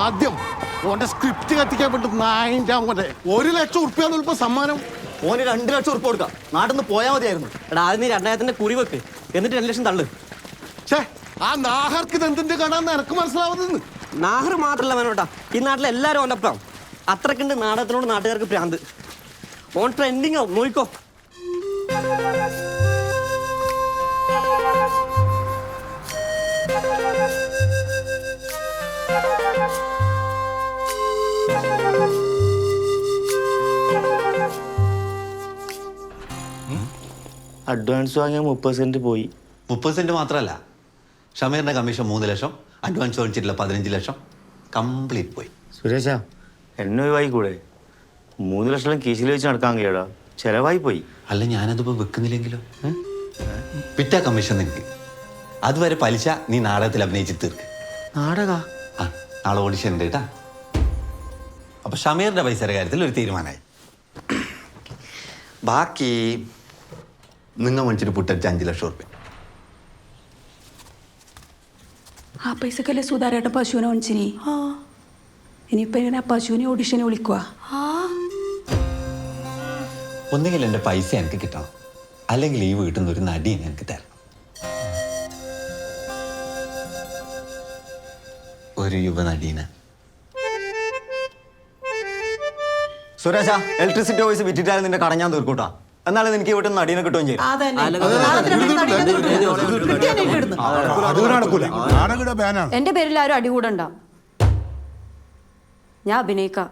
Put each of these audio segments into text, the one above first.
ആദ്യം ഓന്റെ സ്ക്രിപ്റ്റ് കത്തിക്കാൻ പറ്റും 1 ലക്ഷം ഉറുപ്പ്യ സമ്മാനം. ഓന് 2 ലക്ഷം ഉറുപ്പ് കൊടുക്കാം. നാട്ടിൽ നിന്ന് പോയാൽ മതിയായിരുന്നു. എടാ ആദ്യം നീ 2000 കുറി വെക്ക്, എന്നിട്ട് 2 ലക്ഷം തള്ളു. ആ നാഹർക്ക് എന്തിന്റെ കടാന്ന് എനക്ക് മനസ്സിലാവുന്നത്. നാഹർ മാത്രല്ല മനോട്ടാ, ഈ നാട്ടിലെ എല്ലാവരും ഓൻ്റെ ഒപ്പം. അത്രക്കുണ്ട് നാടകത്തിനോട് നാട്ടുകാർക്ക് പ്രാന്ത്. ഓൺ ട്രെൻഡിങ് ആവും, നോയിക്കോ. അഡ്വാൻസ് വാങ്ങിയ 30 സെന്റ് പോയി. 30 സെന്റ് മാത്രമല്ല, ഷമീറിന്റെ കമ്മീഷൻ 3 ലക്ഷം, അഡ്വാൻസ് വാങ്ങിച്ചിട്ടില്ല 15 ലക്ഷം, കംപ്ലീറ്റ് പോയി. സുരേഷ, എന്നെ ഒഴിവായി കൂടെ? 3 ലക്ഷം കീശിൽ വെച്ച് നടക്കാൻ കഴിയടാ, ചെലവായി പോയി. അല്ല, ഞാനതിപ്പോ വെക്കുന്നില്ലെങ്കിലോ? വിറ്റാ കമ്മീഷൻ നിനക്ക്. അതുവരെ പലിശ നീ നാടകത്തിൽ അഭിനയിച്ച് തീർക്ക്. നാടക? ആ, നാളെ ഓഡിഷൻ ഉണ്ട് കേട്ടാ. അപ്പൊ ഷമീറിന്റെ പൈസയുടെ കാര്യത്തിൽ ഒരു തീരുമാനമായി. ബാക്കി നിങ്ങൾ മേടിച്ചിട്ട് പുട്ടടിച്ച് 5 ലക്ഷം ഉറുപ്പ്യ. ആ പൈസക്കല്ലേ സുധാരേട്ട പശുവിനെ മേടിച്ചിനി. ഇനിയിപ്പോ എങ്ങനെ പശുവിനെ ഓഡിഷനെ വിളിക്കുക? ഒന്നുകിൽ എൻ്റെ പൈസ എനിക്ക് കിട്ടണം, അല്ലെങ്കിൽ ഈ വീട്ടിൽ നിന്ന് ഒരു നടിയെ എനിക്ക് തരണം. ഒരു യുവനടീനെ. സുരേഷ, ഇലക്ട്രിസിറ്റി ഓഫീസ് വിറ്റിട്ടാലും നിന്റെ കട ഞാൻ തീർക്കൂട്ടാ. എന്നാലും നിനക്ക് വീട്ടിൽ നിന്ന് നടീനെ കിട്ടുകയും ചെയ്യും. എന്റെ പേരിൽ ആരും അടികൂടണ്ട, ഞാൻ അഭിനയിക്കാം.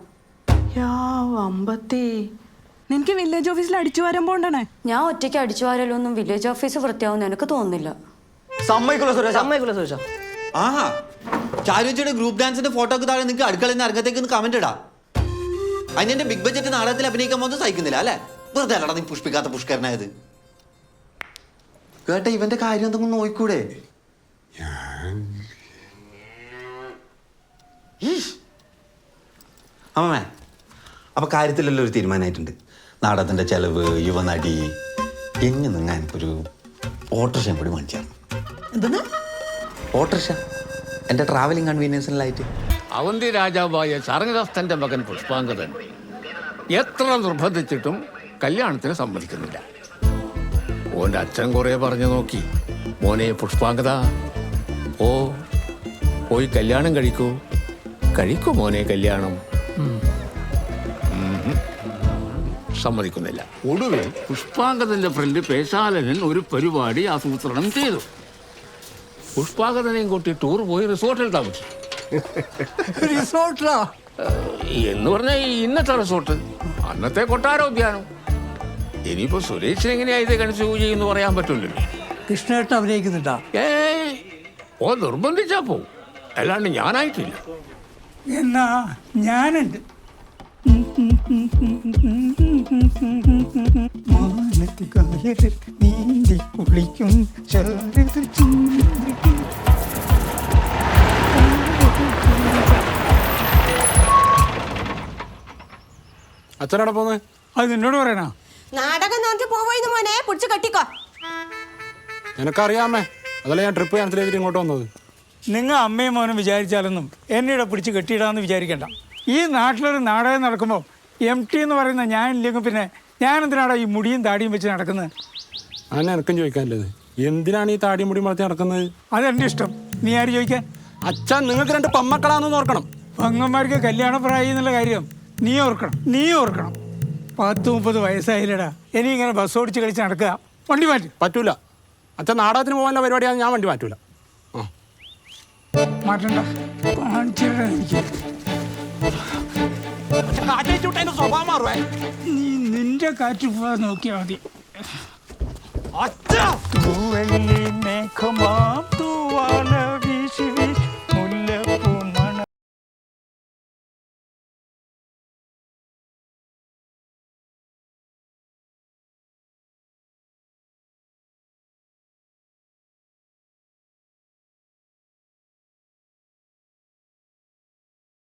നിനക്ക് വില്ലേജ് ഓഫീസിൽ അടിച്ചു വരാൻ പോണ്ടേ? ഞാൻ ഒറ്റയ്ക്ക് അടിച്ചു വാരലൊന്നും വില്ലേജ് ഓഫീസ് വൃത്തിയാവുന്ന എനിക്ക് തോന്നുന്നില്ല. സമ്മതിക്കുള്ള സുരേഷ, അമ്മയ്ക്കുള്ള സുരേഷ. ആഹാ, ചാരുച്ചിയുടെ ഗ്രൂപ്പ് ഡാൻസിന്റെ ഫോട്ടോക്ക് താഴെ നിങ്ങൾക്ക് അടുക്കളയിൽ നിന്ന് അരങ്ങത്തേക്ക് കമന്റ് ഇടാം. അതിനെന്റെ ബിഗ് ബഡ്ജറ്റ് നാടകത്തിൽ അഭിനയിക്കാൻ പോകുന്നത് സഹിക്കുന്നില്ല അല്ലേ? വെറുതെ അല്ലടാ നീ പുഷ്പിക്കാത്ത പുഷ്കരനായത്. കേട്ട ഇവന്റെ കാര്യം എന്തെങ്കിലും നോക്കൂടെ? അമ്മേ, അപ്പൊ കാര്യത്തിലെല്ലാം ഒരു തീരുമാനമായിട്ടുണ്ട്. നാടകത്തിന്റെ ചെലവ്, യുവനടി, എങ്ങനെ നിങ്ങൾ എനിക്കൊരു ഓട്ടോറിക്ഷ കൂടി മേടിച്ചാണ്. ഓട്ടോറിക്ഷ എന്റെ ട്രാവലിംഗ് കൺവീനിയൻസിലായിട്ട്. അവന്തി രാജാവായ ചാരംഗസ്ഥന്റെ മകൻ പുഷ്പാങ്കദൻ എത്ര നിർബന്ധിച്ചിട്ടും കല്യാണത്തിന് സമ്മതിക്കുന്നില്ല. ഓൻ്റെ അച്ഛൻ കുറേ പറഞ്ഞു നോക്കി, മോനെ പുഷ്പാങ്കദ, പോയി കല്യാണം കഴിക്കൂ മോനെ കല്യാണം. സമ്മതിക്കുന്നില്ല. ഒടുവിൽ പുഷ്പാങ്കദന്റെ ഫ്രണ്ട് പേശാലനൻ ഒരു പരിപാടി ആസൂത്രണം ചെയ്തു. പുഷ്പാങ്കദനെയും കൂട്ടി ടൂർ പോയി റിസോർട്ടിൽ താമസിച്ചു. റിസോർട്ടിലാ എന്ന് പറഞ്ഞാൽ ഇന്നത്തെ റിസോർട്ട്, അന്നത്തെ കൊട്ടാരോദ്യാനം. ഇനിയിപ്പോ സുരേഷിന് എങ്ങനെയാ ഇത് കണിച്ചു ചെയ്യുന്നു പറയാൻ പറ്റില്ലല്ലോ. കൃഷ്ണേട്ടൻ അഭിനയിക്കുന്നുണ്ടാ? ഓ നിർബന്ധിച്ചാ പോവും, അല്ലാണ്ട് ഞാനായിട്ടില്ല. എന്നാ ഞാനുണ്ട്. നീന്തി കുളിക്കും അച്ഛനോടെ പോന്നെ? അത് നിന്നോട് പറയണ? നാടകം നോക്കി പോവായിരുന്നു മോനെ, പിടിച്ച് കെട്ടിക്കോ. നിനക്കറിയാമേ, അതല്ല ഞാൻ ട്രിപ്പ് ക്യാൻസൽ ചെയ്തിട്ട് ഇങ്ങോട്ട് വന്നത്. നിങ്ങൾ അമ്മയും മോനും വിചാരിച്ചാലൊന്നും എന്നെ പിടിച്ച് കെട്ടിയിടാന്ന് വിചാരിക്കണ്ട. ഈ നാട്ടിലൊരു നാടകം നടക്കുമ്പോൾ MT എന്ന് പറയുന്ന ഞാനില്ലെങ്കിൽ പിന്നെ ഞാൻ എന്തിനാണ് ഈ മുടിയും താടിയും വെച്ച് നടക്കുന്നത്? അങ്ങനെ എനക്കും ചോദിക്കാനല്ലേ, എന്തിനാണ് ഈ താടിയും മുടി വളർത്തി നടക്കുന്നത്? അതെൻ്റെ ഇഷ്ടം, നീ ആര് ചോദിക്കാൻ? അച്ഛൻ നിങ്ങൾക്ക് 2 പെമ്മക്കളാണെന്ന് ഓർക്കണം. പങ്ങന്മാർക്ക് കല്യാണപ്രായം എന്നുള്ള കാര്യം നീ ഓർക്കണം. 10-30 വയസ്സായില്ലടാ, ഇനി ഇങ്ങനെ ബസ് ഓടിച്ച് കളിച്ച് നടക്കുക. വണ്ടി മാറ്റി. പറ്റൂല അച്ഛൻ, നാടകത്തിന് പോകാനുള്ള പരിപാടിയാണ്, ഞാൻ വണ്ടി മാറ്റൂല. മാറ്റണ്ട, കാണിച്ചിടാ എനിക്ക്. സ്വഭാവം മാറുവേ. നീ നിന്റെ കാറ്റ് പോവാൻ നോക്കിയാൽ മതി. മേഘമാം തൂവാല വീശി